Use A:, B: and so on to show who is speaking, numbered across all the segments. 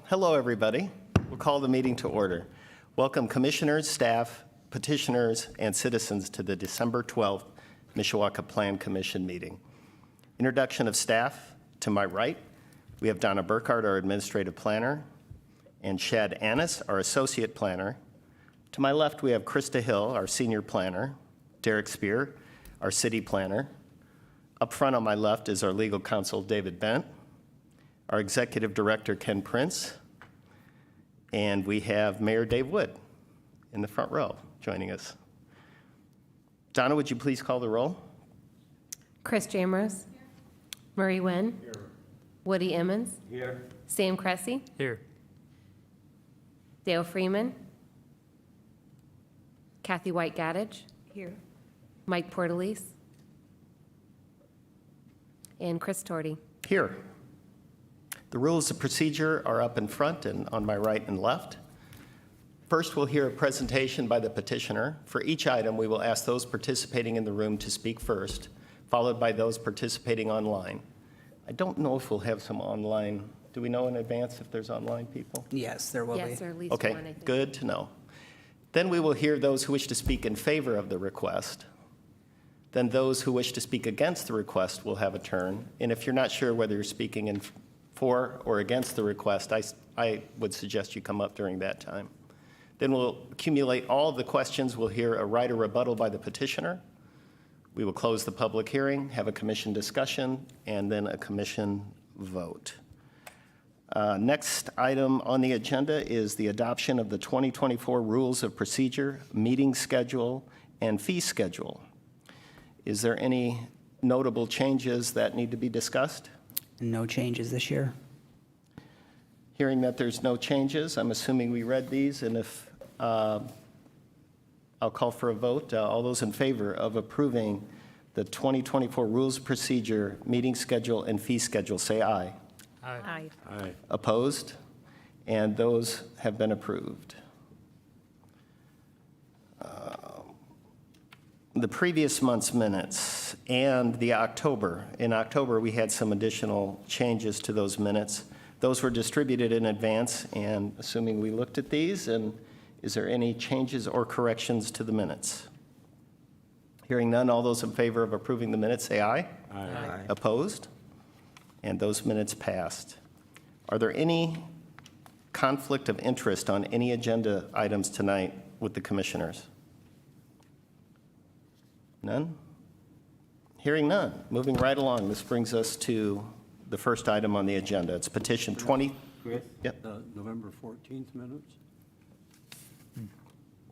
A: Hello, everybody. We'll call the meeting to order. Welcome commissioners, staff, petitioners, and citizens to the December 12th Mishawaka Plan Commission meeting. Introduction of staff. To my right, we have Donna Burkhardt, our administrative planner, and Shad Annis, our associate planner. To my left, we have Krista Hill, our senior planner, Derek Spear, our city planner. Up front on my left is our legal counsel, David Bent, our executive director, Ken Prince, and we have Mayor Dave Wood in the front row joining us. Donna, would you please call the roll?
B: Chris Jamrose. Murray Nguyen. Here. Woody Emmons.
C: Here.
B: Sam Cressy.
C: Here.
B: Dale Freeman. Kathy White-Gaddage. Here. Mike Portalese. And Chris Torty.
A: Here. The rules of procedure are up in front and on my right and left. First, we'll hear a presentation by the petitioner. For each item, we will ask those participating in the room to speak first, followed by those participating online. I don't know if we'll have some online. Do we know in advance if there's online people?
D: Yes, there will be.
B: Yes, or at least
A: Okay,
B: one, I think.
A: good to know. Then we will hear those who wish to speak in favor of the request. Then those who wish to speak against the request will have a turn. And if you're not sure whether you're speaking in for or against the request, I would suggest you come up during that time. Then we'll accumulate all of the questions. We'll hear a right or rebuttal by the petitioner. We will close the public hearing, have a commission discussion, and then a commission vote. Next item on the agenda is the adoption of the 2024 Rules of Procedure, Meeting Schedule, and Fee Schedule. Is there any notable changes that need to be discussed?
D: No changes this year.
A: Hearing that there's no changes, I'm assuming we read these, and if I'll call for a vote. All those in favor of approving the 2024 Rules of Procedure, Meeting Schedule, and Fee Schedule, say aye.
B: Aye.
C: Aye.
A: Opposed? And those have been approved. The previous month's minutes and the October. In October, we had some additional changes to those minutes. Those were distributed in advance, and assuming we looked at these, and is there any changes or corrections to the minutes? Hearing none, all those in favor of approving the minutes, say aye.
C: Aye.
A: Opposed? And those minutes passed. Are there any conflict of interest on any agenda items tonight with the commissioners? None? Hearing none. Moving right along, this brings us to the first item on the agenda. It's petition 20.
C: Chris?
A: Yep.
C: The November 14th minutes?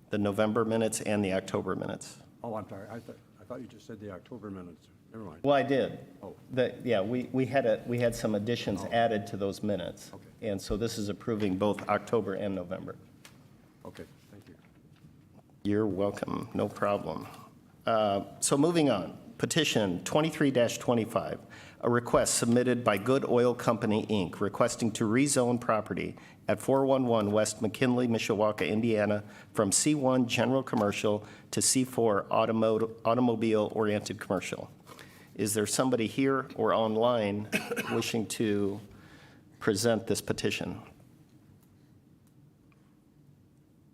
A: The November minutes and the October minutes.
C: Oh, I'm sorry. I thought you just said the October minutes. Never mind.
A: Well, I did.
C: Oh.
A: Yeah, we had some additions added to those minutes.
C: Okay.
A: And so this is approving both October and November.
C: Okay, thank you.
A: You're welcome, no problem. So moving on, petition 23-25, a request submitted by Good Oil Company, Inc., requesting to rezone property at 411 West McKinley, Mishawaka, Indiana, from C1 General Commercial to C4 Automobile-Oriented Commercial. Is there somebody here or online wishing to present this petition?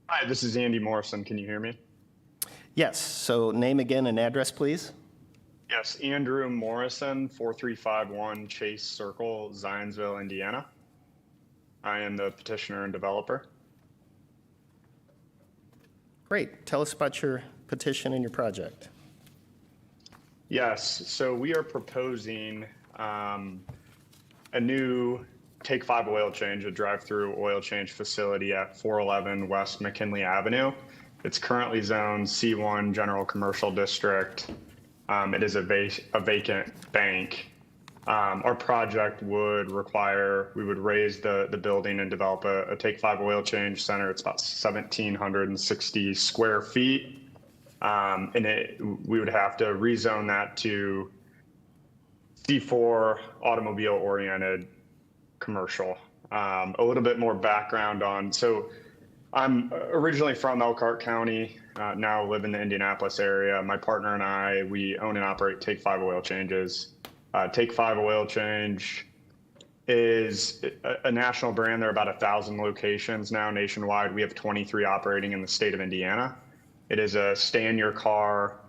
E: Hi, this is Andy Morrison. Can you hear me?
A: Yes, so name again and address, please.
E: Yes, Andrew Morrison, 4351 Chase Circle, Zionsville, Indiana. I am the petitioner and developer.
A: Great. Tell us about your petition and your project.
E: Yes, so we are proposing a new Take 5 oil change, a drive-through oil change facility at 411 West McKinley Avenue. It's currently zoned C1 General Commercial District. It is a vacant bank. Our project would require, we would raise the building and develop a Take 5 oil change center. It's about 1,760 square feet. And we would have to rezone that to C4 automobile-oriented commercial. A little bit more background on, so I'm originally from Elkhart County, now live in the Indianapolis area. My partner and I, we own and operate Take 5 Oil Changes. Take 5 Oil Change is a national brand. There are about 1,000 locations now nationwide. We have 23 operating in the state of Indiana. It is a stay in your car,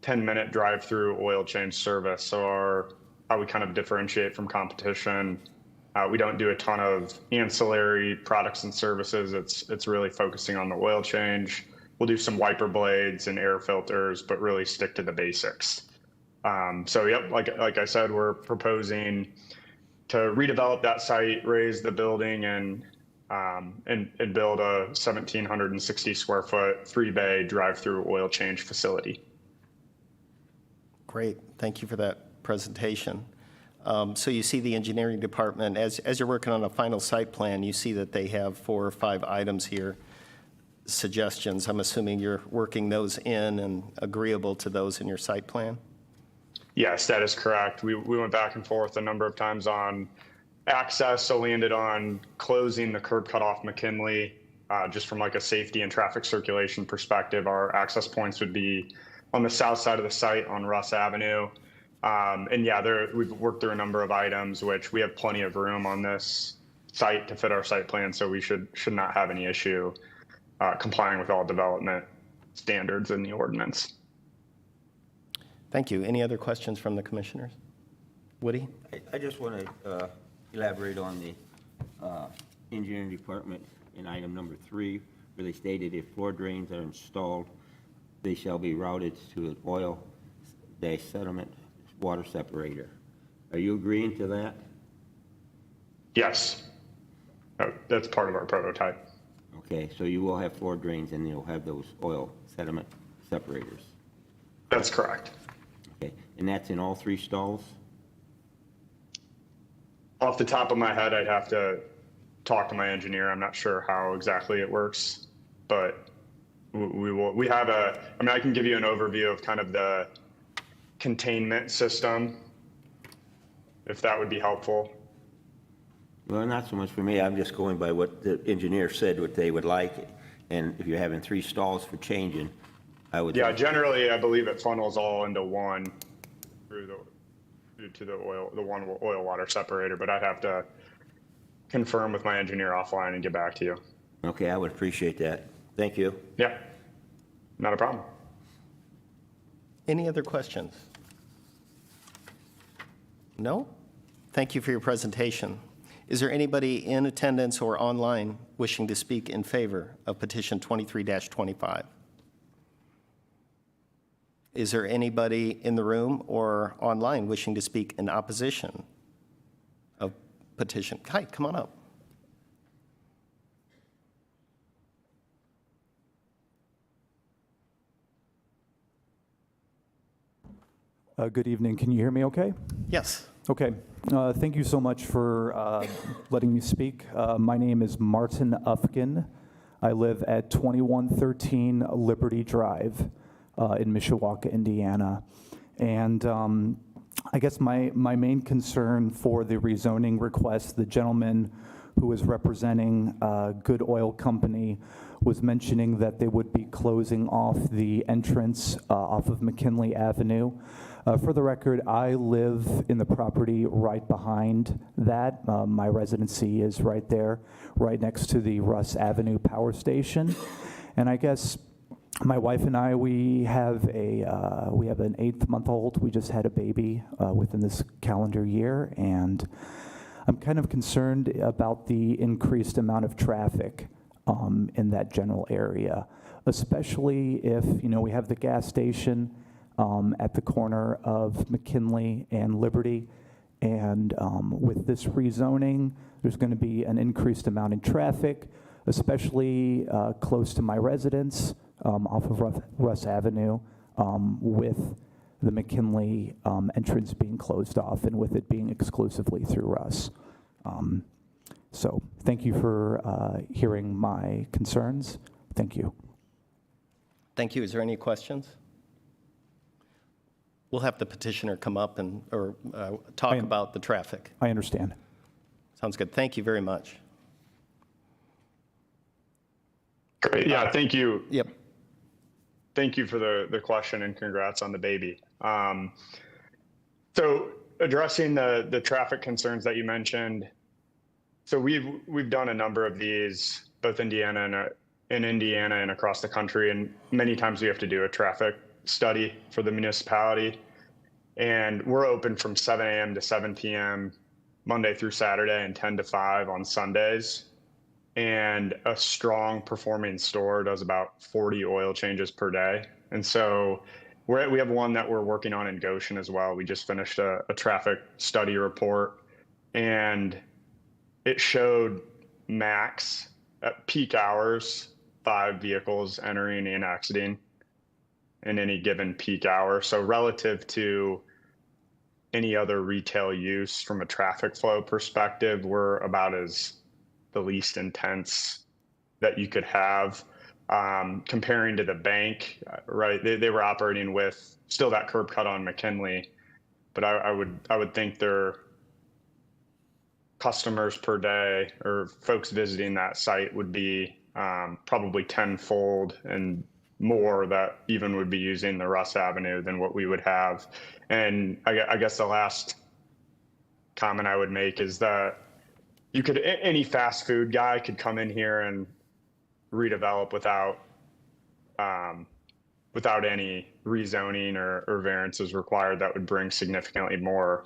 E: 10-minute drive-through oil change service. So how we kind of differentiate from competition. We don't do a ton of ancillary products and services. It's really focusing on the oil change. We'll do some wiper blades and air filters, but really stick to the basics. So yep, like I said, we're proposing to redevelop that site, raise the building, and build a 1,760 square foot, 3-bay drive-through oil change facility.
A: Great. Thank you for that presentation. So you see the engineering department, as you're working on a final site plan, you see that they have 4 or 5 items here, suggestions. I'm assuming you're working those in and agreeable to those in your site plan?
E: Yes, that is correct. We went back and forth a number of times on access, so landed on closing the curb cut off McKinley. Just from like a safety and traffic circulation perspective, our access points would be on the south side of the site on Russ Avenue. And yeah, we've worked through a number of items, which we have plenty of room on this site to fit our site plan, so we should not have any issue complying with all development standards in the ordinance.
A: Thank you. Any other questions from the commissioners? Woody?
F: I just want to elaborate on the engineering department in item number 3, where they stated if floor drains are installed, they shall be routed to an oil-sediment water separator. Are you agreeing to that?
E: Yes, that's part of our prototype.
F: Okay, so you will have floor drains and you'll have those oil sediment separators.
E: That's correct.
F: Okay, and that's in all 3 stalls?
E: Off the top of my head, I'd have to talk to my engineer. I'm not sure how exactly it works, but we have I can give you an overview of kind of the containment system, if that would be helpful.
F: Well, not so much for me. I'm just going by what the engineer said, what they would like. And if you're having 3 stalls for changing, I would.
E: Yeah, generally, I believe it funnels all into one through to the one oil water separator, but I'd have to confirm with my engineer offline and get back to you.
F: Okay, I would appreciate that. Thank you.
E: Yeah, not a problem.
A: Any other questions? No? Thank you for your presentation. Is there anybody in attendance or online wishing to speak in favor of petition 23-25? Is there anybody in the room or online wishing to speak in opposition of petition? Hi, come on up.
G: Good evening. Can you hear me okay?
A: Yes.
G: Okay. Thank you so much for letting me speak. My name is Martin Ufkin. I live at 2113 Liberty Drive in Mishawaka, Indiana. And I guess my main concern for the rezoning request, the gentleman who is representing Good Oil Company was mentioning that they would be closing off the entrance off of McKinley Avenue. For the record, I live in the property right behind that. My residency is right there, right next to the Russ Avenue power station. And I guess my wife and I, we have an 8-month-old. We just had a baby within this calendar year, and I'm kind of concerned about the increased amount of traffic in that general area, especially if, we have the gas station at the corner of McKinley and Liberty. And with this rezoning, there's going to be an increased amount in traffic, especially close to my residence off of Russ Avenue, with the McKinley entrance being closed off and with it being exclusively through Russ. So thank you for hearing my concerns. Thank you.
A: Thank you. Is there any questions? We'll have the petitioner come up and talk about the traffic.
G: I understand.
A: Sounds good. Thank you very much.
E: Great. Yeah, thank you.
A: Yep.
E: Thank you for the question and congrats on the baby. So addressing the traffic concerns that you mentioned, so we've done a number of these, both in Indiana and across the country, and many times we have to do a traffic study for the municipality. And we're open from 7 a.m. to 7 p.m. Monday through Saturday and 10 to 5 on Sundays. And a strong performing store does about 40 oil changes per day. And so we have one that we're working on in Goshen as well. We just finished a traffic study report, and it showed max at peak hours, 5 vehicles entering and exiting in any given peak hour. So relative to any other retail use from a traffic flow perspective, we're about as the least intense that you could have. Comparing to the bank, right? They were operating with still that curb cut on McKinley, but I would think their customers per day or folks visiting that site would be probably tenfold and more that even would be using the Russ Avenue than what we would have. And I guess the last comment I would make is that any fast food guy could come in here and redevelop without any rezoning or variances required. That would bring significantly more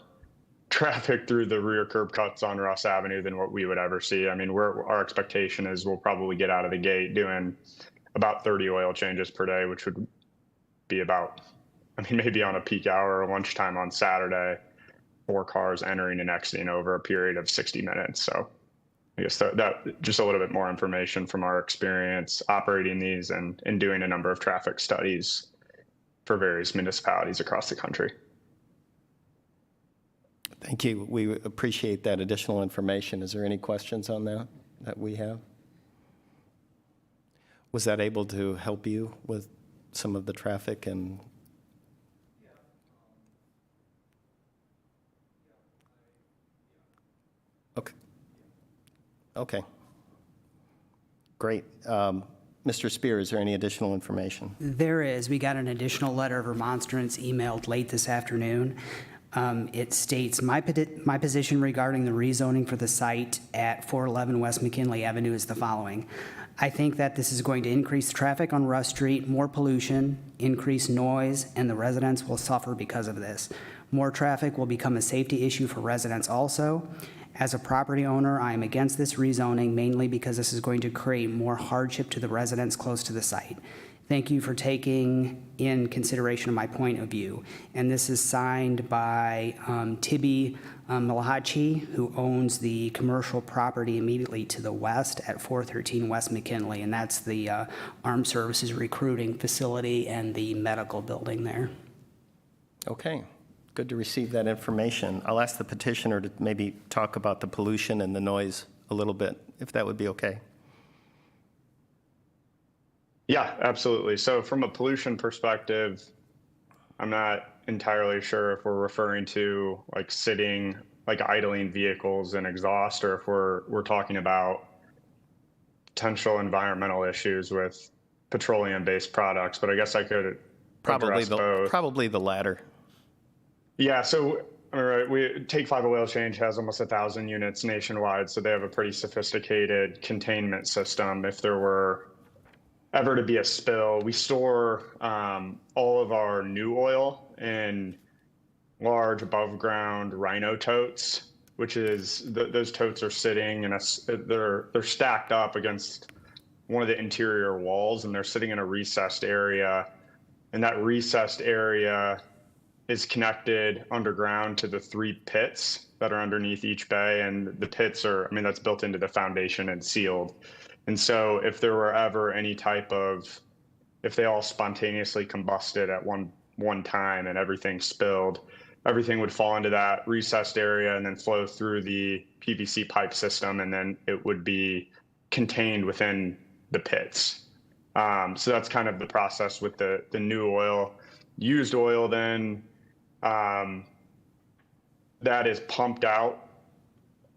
E: traffic through the rear curb cuts on Russ Avenue than what we would ever see. I mean, our expectation is we'll probably get out of the gate doing about 30 oil changes per day, which would be about, maybe on a peak hour or lunchtime on Saturday, 4 cars entering and exiting over a period of 60 minutes. So I guess that just a little bit more information from our experience operating these and doing a number of traffic studies for various municipalities across the country.
A: Thank you. We appreciate that additional information. Is there any questions on that we have? Was that able to help you with some of the traffic and? Okay. Okay. Great. Mr. Spear, is there any additional information?
D: There is. We got an additional letter of remonstrance emailed late this afternoon. It states, my position regarding the rezoning for the site at 411 West McKinley Avenue is the following. I think that this is going to increase traffic on Russ Street, more pollution, increase noise, and the residents will suffer because of this. More traffic will become a safety issue for residents also. As a property owner, I am against this rezoning mainly because this is going to create more hardship to the residents close to the site. Thank you for taking in consideration of my point of view. And this is signed by Tibi Malahachi, who owns the commercial property immediately to the west at 413 West McKinley, and that's the Armed Services Recruiting Facility and the medical building there.
A: Okay. Good to receive that information. I'll ask the petitioner to maybe talk about the pollution and the noise a little bit, if that would be okay.
E: Yeah, absolutely. So from a pollution perspective, I'm not entirely sure if we're referring to like idling vehicles and exhaust, or if we're talking about potential environmental issues with petroleum-based products. But I guess I could address both.
A: Probably the latter.
E: Yeah. So all right, Take 5 Oil Change has almost 1,000 units nationwide, so they have a pretty sophisticated containment system. If there were ever to be a spill, we store all of our new oil in large above ground Rhino totes, which is those totes are sitting in they're stacked up against one of the interior walls, and they're sitting in a recessed area, and that recessed area is connected underground to the 3 pits that are underneath each bay, and the pits are, that's built into the foundation and sealed. And so if there were ever any type of, if they all spontaneously combusted at one time and everything spilled, everything would fall into that recessed area and then flow through the PVC pipe system, and then it would be contained within the pits. So that's kind of the process with the new oil. Used oil then, that is pumped out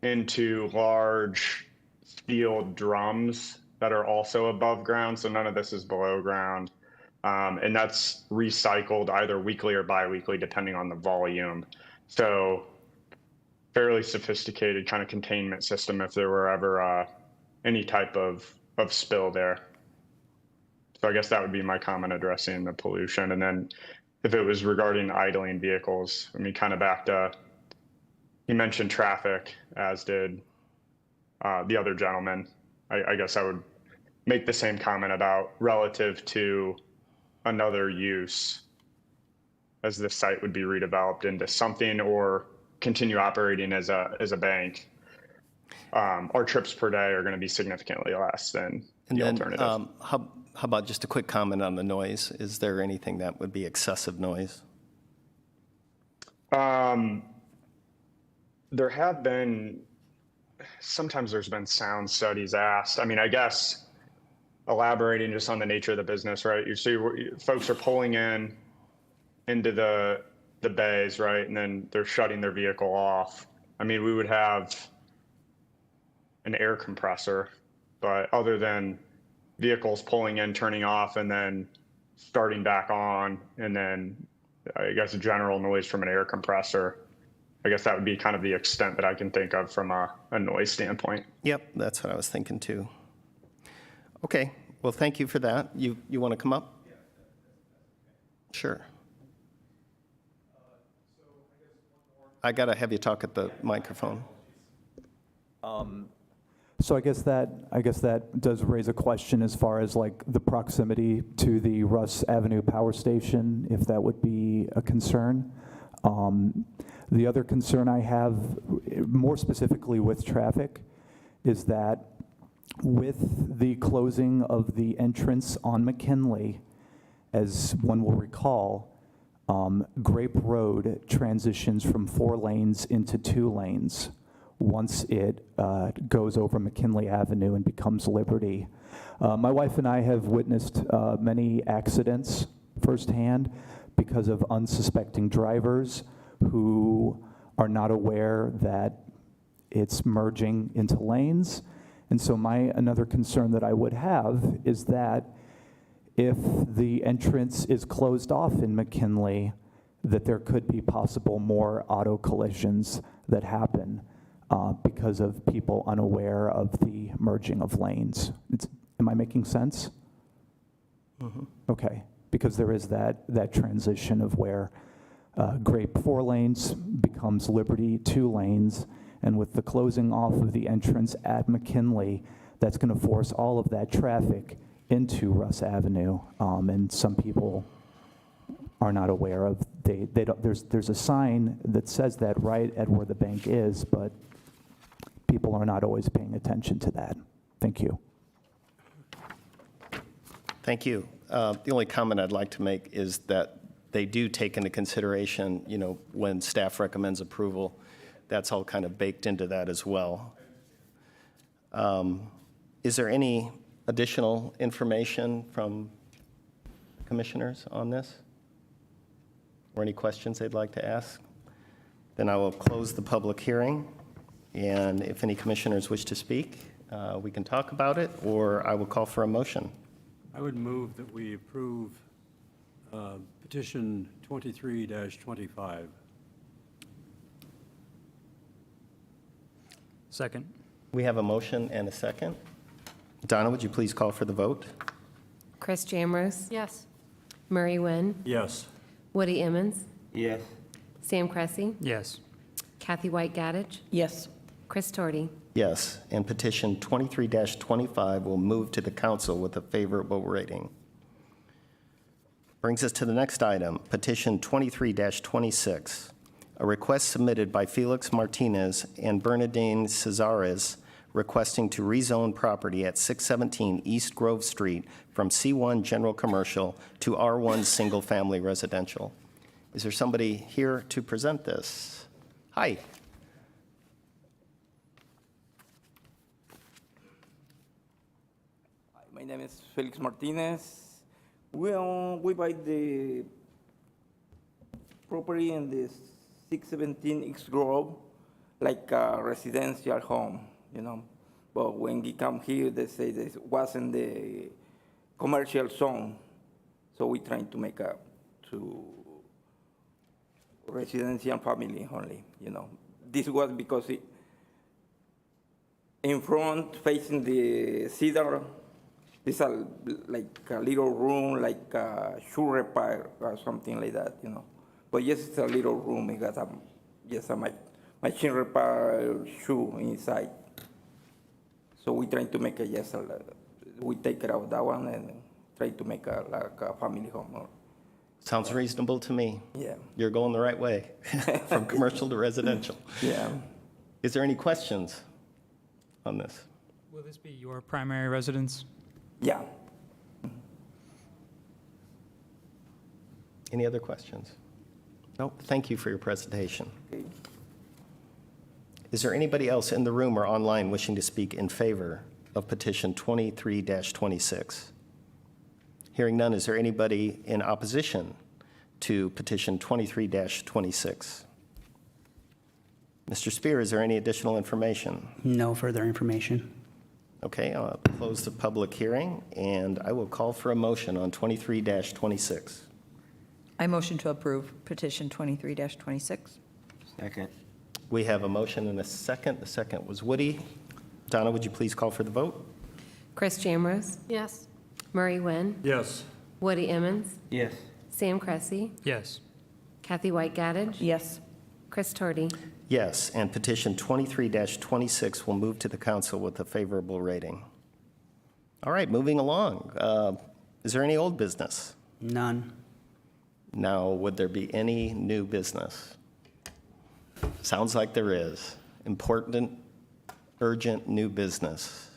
E: into large steel drums that are also above ground. So none of this is below ground. And that's recycled either weekly or biweekly, depending on the volume. So fairly sophisticated kind of containment system if there were ever any type of spill there. So I guess that would be my comment addressing the pollution. And then if it was regarding idling vehicles, I mean, kind of back to, he mentioned traffic, as did the other gentleman. I guess I would make the same comment about relative to another use as this site would be redeveloped into something or continue operating as a bank. Our trips per day are going to be significantly less than
A: And
E: the
A: then,
E: alternative.
A: how about just a quick comment on the noise? Is there anything that would be excessive noise?
E: There have been, sometimes there's been sound studies asked. I mean, I guess elaborating just on the nature of the business, right? You see folks are pulling into the bays, right? And then they're shutting their vehicle off. I mean, we would have an air compressor, but other than vehicles pulling in, turning off, and then starting back on, and then I guess general noise from an air compressor, I guess that would be kind of the extent that I can think of from a noise standpoint.
A: Yep, that's what I was thinking too. Okay, well, thank you for that. You want to come up? Sure. I got to have you talk at the microphone.
G: So I guess that does raise a question as far as like the proximity to the Russ Avenue Power Station, if that would be a concern. The other concern I have, more specifically with traffic, is that with the closing of the entrance on McKinley, as one will recall, Grape Road transitions from 4 lanes into 2 lanes once it goes over McKinley Avenue and becomes Liberty. My wife and I have witnessed many accidents firsthand because of unsuspecting drivers who are not aware that it's merging into lanes. And so another concern that I would have is that if the entrance is closed off in McKinley, that there could be possible more auto collisions that happen because of people unaware of the merging of lanes. Am I making sense?
A: Mm-hmm.
G: Okay, because there is that transition of where Grape 4 lanes becomes Liberty 2 lanes, and with the closing off of the entrance at McKinley, that's going to force all of that traffic into Russ Avenue, and some people are not aware of. They don't. There's a sign that says that right at where the bank is, but people are not always paying attention to that. Thank you.
A: Thank you. The only comment I'd like to make is that they do take into consideration, when staff recommends approval, that's all kind of baked into that as well. Is there any additional information from commissioners on this? Or any questions they'd like to ask? Then I will close the public hearing, and if any commissioners wish to speak, we can talk about it, or I will call for a motion.
C: I would move that we approve petition 23-25.
H: Second.
A: We have a motion and a second. Donna, would you please call for the vote?
B: Chris Jamrose?
I: Yes.
B: Murray Nguyen?
C: Yes.
B: Woody Emmons?
F: Yes.
B: Sam Cressy?
H: Yes.
B: Kathy White Gaddich?
I: Yes.
B: Chris Torty?
A: Yes, and petition 23-25 will move to the council with a favorable rating. Brings us to the next item, petition 23-26, a request submitted by Felix Martinez and Bernadine Cesares requesting to rezone property at 617 East Grove Street from C1 General Commercial to R1 Single Family Residential. Is there somebody here to present this? Hi.
J: My name is Felix Martinez. We buy the property in the 617 East Grove, like a residential home, But when we come here, they say this wasn't the commercial zone. So we're trying to make a to residential family only, you know. This was because in front, facing the cedar, there's like a little room, like a shoe repair or something like that, you know. But yes, it's a little room. It got a machine repair shoe inside. So we're trying to make we take care of that one and try to make like a family home.
A: Sounds reasonable to me.
J: Yeah,
A: You're going the right way, from commercial to residential.
J: yeah.
A: Is there any questions on this?
H: Will this be your primary residence?
J: Yeah.
A: Any other questions? Nope. Thank you for your presentation.
J: Okay.
A: Is there anybody else in the room or online wishing to speak in favor of petition 23-26? Hearing none, is there anybody in opposition to petition 23-26? Mr. Spear, is there any additional information?
D: No further information.
A: Okay, I'll close the public hearing, and I will call for a motion on 23-26.
I: I motion to approve petition 23-26.
F: Second.
A: We have a motion and a second. The second was Woody. Donna, would you please call for the vote?
B: Chris Jamrose, Yes. Murray Nguyen,
C: Yes.
B: Woody Emmons,
F: Yes.
B: Sam Cressy,
H: Yes.
B: Kathy White Gaddage,
I: Yes.
B: Chris Torty.
A: Yes, and petition 23-26 will move to the council with a favorable rating. All right, moving along. Is there any old business?
D: None.
A: Now, would there be any new business? Sounds like there is. Important, urgent new business.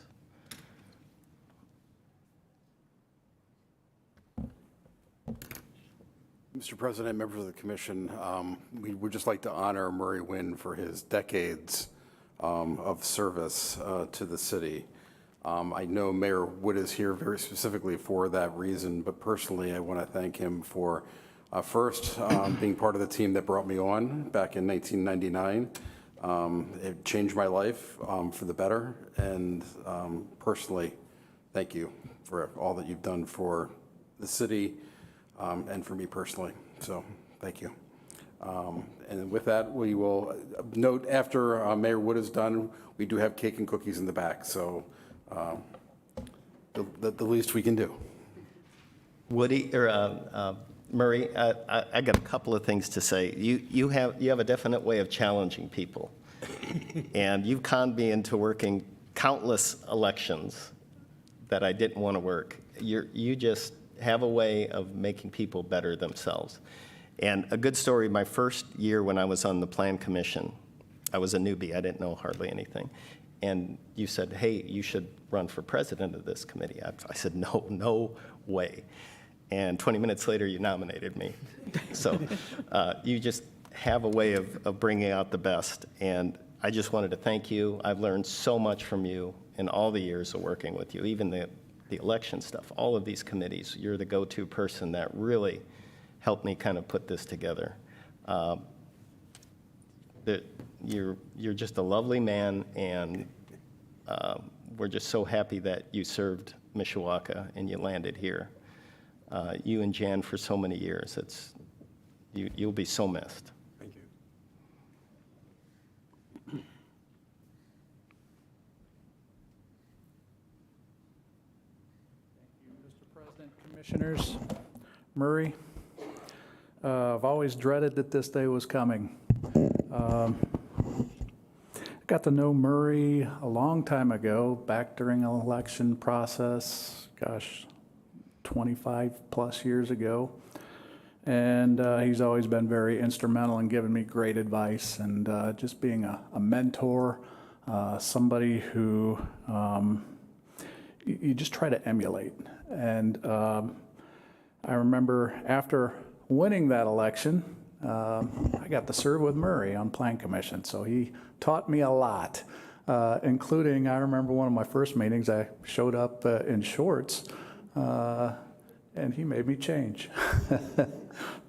C: Mr. President, members of the commission, we would just like to honor Murray Nguyen for his decades of service to the city. I know Mayor Wood is here very specifically for that reason, but personally, I want to thank him for first being part of the team that brought me on back in 1999. It changed my life for the better, and personally, thank you for all that you've done for the city and for me personally. So, thank you. And with that, we will note after Mayor Wood is done, we do have cake and cookies in the back. So, the least we can do.
A: Woody, or Murray, I got a couple of things to say. You have a definite way of challenging people, and you've conned me into working countless elections that I didn't want to work. You just have a way of making people better themselves. And a good story, my first year when I was on the Plan Commission, I was a newbie, I didn't know hardly anything. And you said, hey, you should run for president of this committee. I said, no way. And 20 minutes later, you nominated me. So you just have a way of bringing out the best. And I just wanted to thank you. I've learned so much from you in all the years of working with you, even the election stuff, all of these committees. You're the go-to person that really helped me kind of put this together. You're just a lovely man, and we're just so happy that you served Mishawaka and you landed here. You and Jan for so many years. You'll be so missed.
C: Thank you.
H: Mr. President, Commissioners, Murray, I've always dreaded that this day was coming. I got to know Murray a long time ago, back during an election process, 25 plus years ago. And he's always been very instrumental in giving me great advice and just being a mentor, somebody who you just try to emulate. And I remember after winning that election, I got to serve with Murray on Plan Commission. So he taught me a lot, including, I remember one of my first meetings, I showed up in shorts, and he made me change.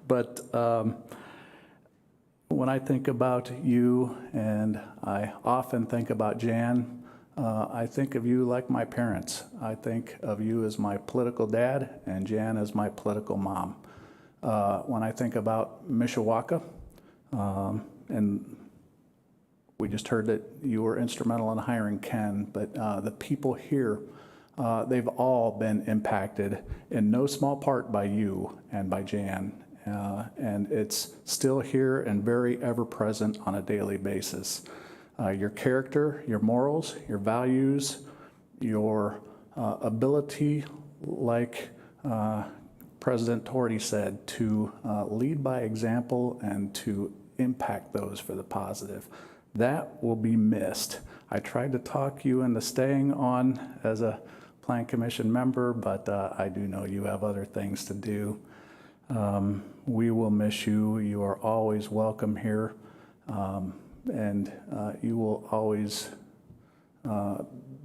H: But when I think about you, and I often think about Jan, I think of you like my parents. I think of you as my political dad and Jan as my political mom. When I think about Mishawaka, and we just heard that you were instrumental in hiring Ken, but the people here, they've all been impacted in no small part by you and by Jan. And it's still here and very ever present on a daily basis. Your character, your morals, your values, your ability, like President Torty said, to lead by example and to impact those for the positive. That will be missed. I tried to talk you into staying on as a Plan Commission member, but I do know you have other things to do. We will miss you. You are always welcome here. And you will always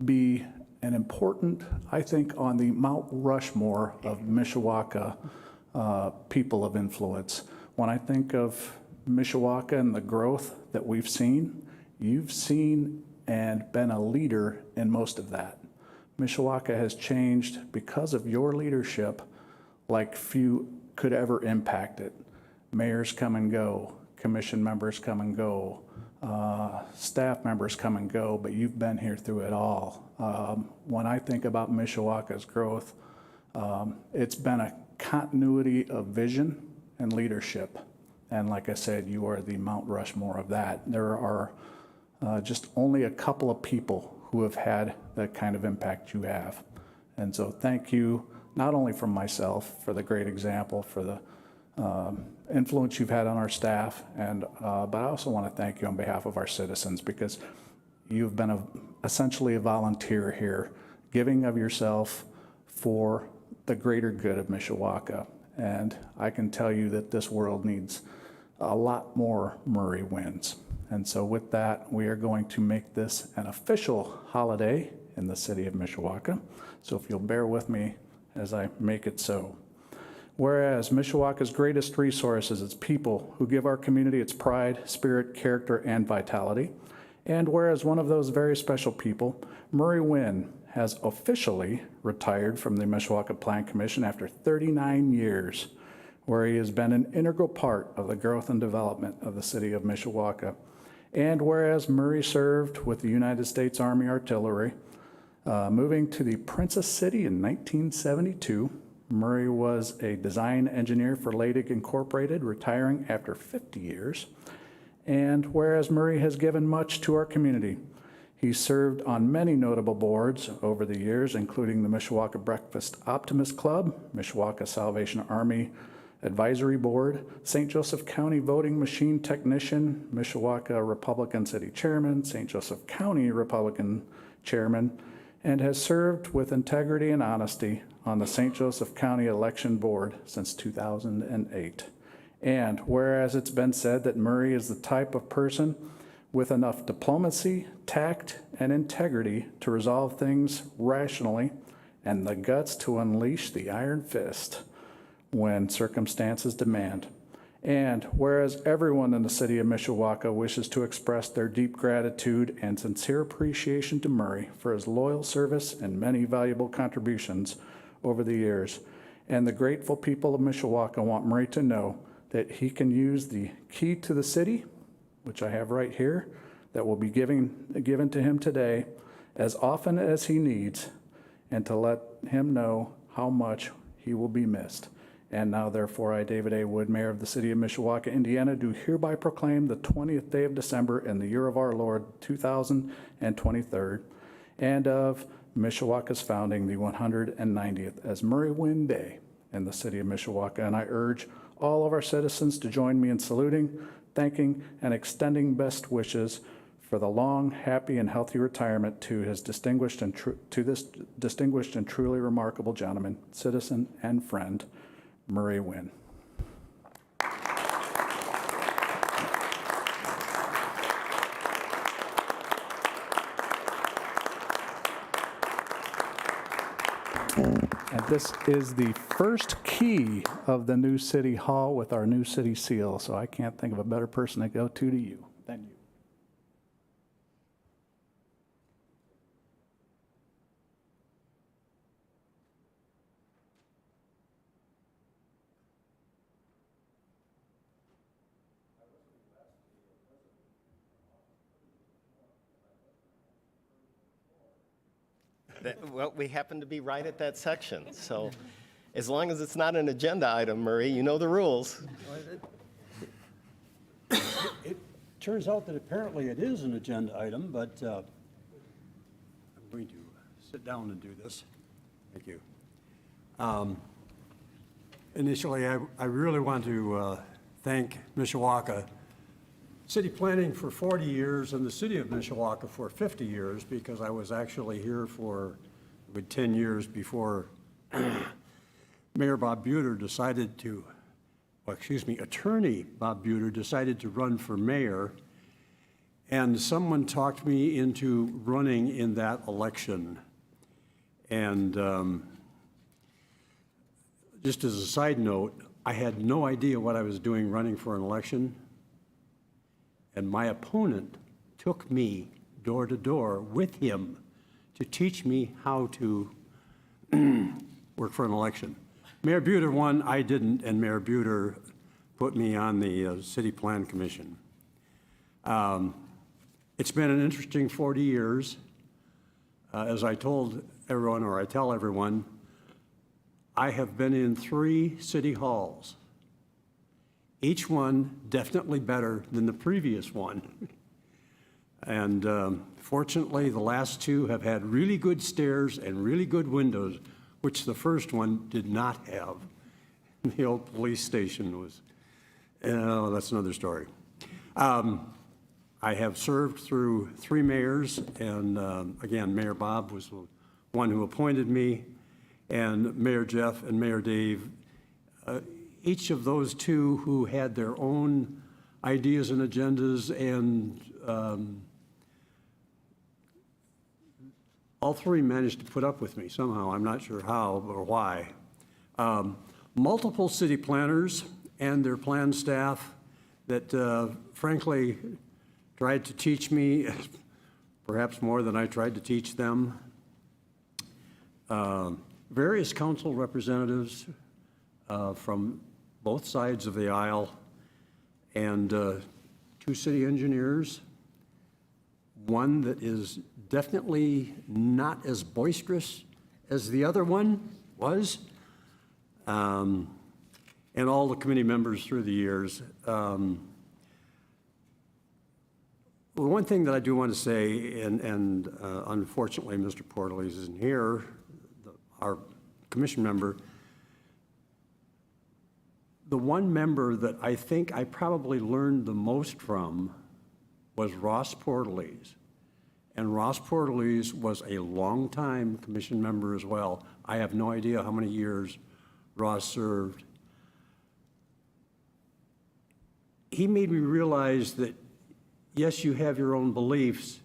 H: be an important, I think, on the Mount Rushmore of Mishawaka people of influence. When I think of Mishawaka and the growth that we've seen, you've seen and been a leader in most of that. Mishawaka has changed because of your leadership like few could ever impact it. Mayors come and go, commission members come and go, staff members come and go, but you've been here through it all. When I think about Mishawaka's growth, it's been a continuity of vision and leadership. And like I said, you are the Mount Rushmore of that. There are just only a couple of people who have had that kind of impact you have. And so thank you, not only from myself for the great example, for the influence you've had on our staff, and but I also want to thank you on behalf of our citizens, because you've been essentially a volunteer here, giving of yourself for the greater good of Mishawaka. And I can tell you that this world needs a lot more Murray Wins. And so with that, we are going to make this an official holiday in the city of Mishawaka. So if you'll bear with me as I make it so. Whereas Mishawaka's greatest resource is its people who give our community its pride, spirit, character, and vitality. And whereas one of those very special people, Murray Wynn, has officially retired from the Mishawaka Plan Commission after 39 years, where he has been an integral part of the growth and development of the city of Mishawaka. And whereas Murray served with the United States Army Artillery, moving to the Princess City in 1972, Murray was a design engineer for Leidig Incorporated, retiring after 50 years. And whereas Murray has given much to our community, he served on many notable boards over the years, including the Mishawaka Breakfast Optimist Club, Mishawaka Salvation Army Advisory Board, St. Joseph County Voting Machine Technician, Mishawaka Republican City Chairman, St. Joseph County Republican Chairman, and has served with integrity and honesty on the St. Joseph County Election Board since 2008. And whereas it's been said that Murray is the type of person with enough diplomacy, tact, and integrity to resolve things rationally, and the guts to unleash the iron fist when circumstances demand. And whereas everyone in the city of Mishawaka wishes to express their deep gratitude and sincere appreciation to Murray for his loyal service and many valuable contributions over the years, and the grateful people of Mishawaka want Murray to know that he can use the key to the city, which I have right here, that will be given to him today as often as he needs, and to let him know how much he will be missed. And now, therefore, I, David A. Wood, Mayor of the City of Mishawaka, Indiana, do hereby proclaim the 20th day of December in the year of our Lord, 2023, and of Mishawaka's founding, the 190th, as Murray Wynn Day in the City of Mishawaka. And I urge all of our citizens to join me in saluting, thanking, and extending best wishes for the long, happy, and healthy retirement to his distinguished and this distinguished and truly remarkable gentleman, citizen, and friend, Murray Wynn. And this is the first key of the new city hall with our new city seal, so I can't think of a better person to go to you than you.
A: Well, we happen to be right at that section, so as long as it's not an agenda item, Murray, you know the rules.
K: It turns out that apparently it is an agenda item, but I'm going to sit down and do this. Thank you. Initially, I really want to thank Mishawaka City Planning for 40 years and the City of Mishawaka for 50 years, because I was actually here for a good 10 years before Mayor Bob Buter decided to, well, excuse me, Attorney Bob Buter decided to run for mayor, and someone talked me into running in that election. And just as a side note, I had no idea what I was doing running for an election, and my opponent took me door to door with him to teach me how to work for an election. Mayor Buter won, I didn't, and Mayor Buter put me on the City Plan Commission. It's been an interesting 40 years. As I told everyone, or I tell everyone, I have been in 3 city halls, each one definitely better than the previous one. And fortunately, the last 2 have had really good stairs and really good windows, which the first one did not have. The old police station was, that's another story. I have served through 3 mayors, and again, Mayor Bob was the one who appointed me, and Mayor Jeff and Mayor Dave, each of those 2 who had their own ideas and agendas, and all 3 managed to put up with me somehow. I'm not sure how or why. Multiple city planners and their plan staff that frankly tried to teach me perhaps more than I tried to teach them. Various council representatives from both sides of the aisle, and 2 city engineers, one that is definitely not as boisterous as the other one was, and all the committee members through the years. Well, one thing that I do want to say, and unfortunately Mr. Portales isn't here, our commission member, the one member that I think I probably learned the most from was Ross Portales. And Ross Portales was a longtime commission member as well. I have no idea how many years Ross served. He made me realize that, yes, you have your own beliefs,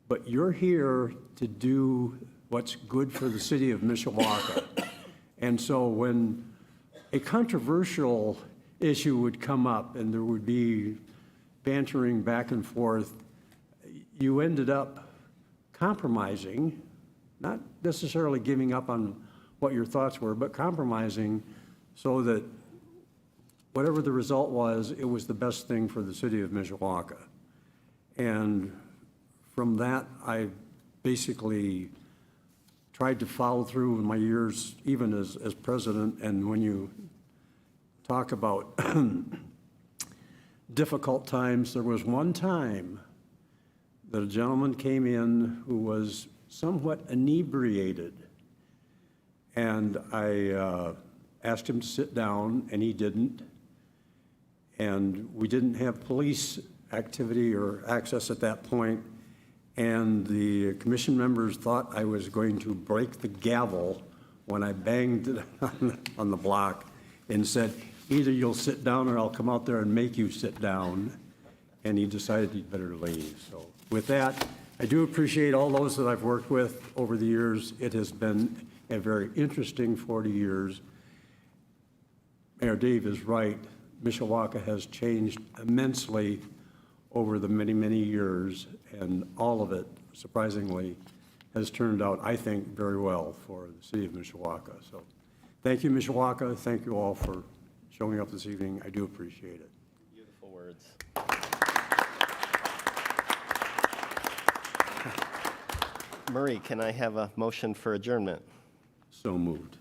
K: but you're here to do what's good for the city of Mishawaka. And so when a controversial issue would come up and there would be bantering back and forth, you ended up compromising, not necessarily giving up on what your thoughts were, but compromising so that whatever the result was, it was the best thing for the city of Mishawaka. And from that, I basically tried to follow through in my years, even as president. And when you talk about difficult times, there was one time that a gentleman came in who was somewhat inebriated. And I asked him to sit down, and he didn't. And we didn't have police activity or access at that point. And the commission members thought I was going to break the gavel when I banged it on the block and said, either you'll sit down or I'll come out there and make you sit down. And he decided he'd better leave. So with that, I do appreciate all those that I've worked with over the years. It has been a very interesting 40 years. Mayor Dave is right. Mishawaka has changed immensely over the many, many years, and all of it, surprisingly, has turned out, I think, very well for the city of Mishawaka. So thank you, Mishawaka. Thank you all for showing up this evening. I do appreciate it.
A: Beautiful words. Murray, can I have a motion for adjournment?
K: So moved.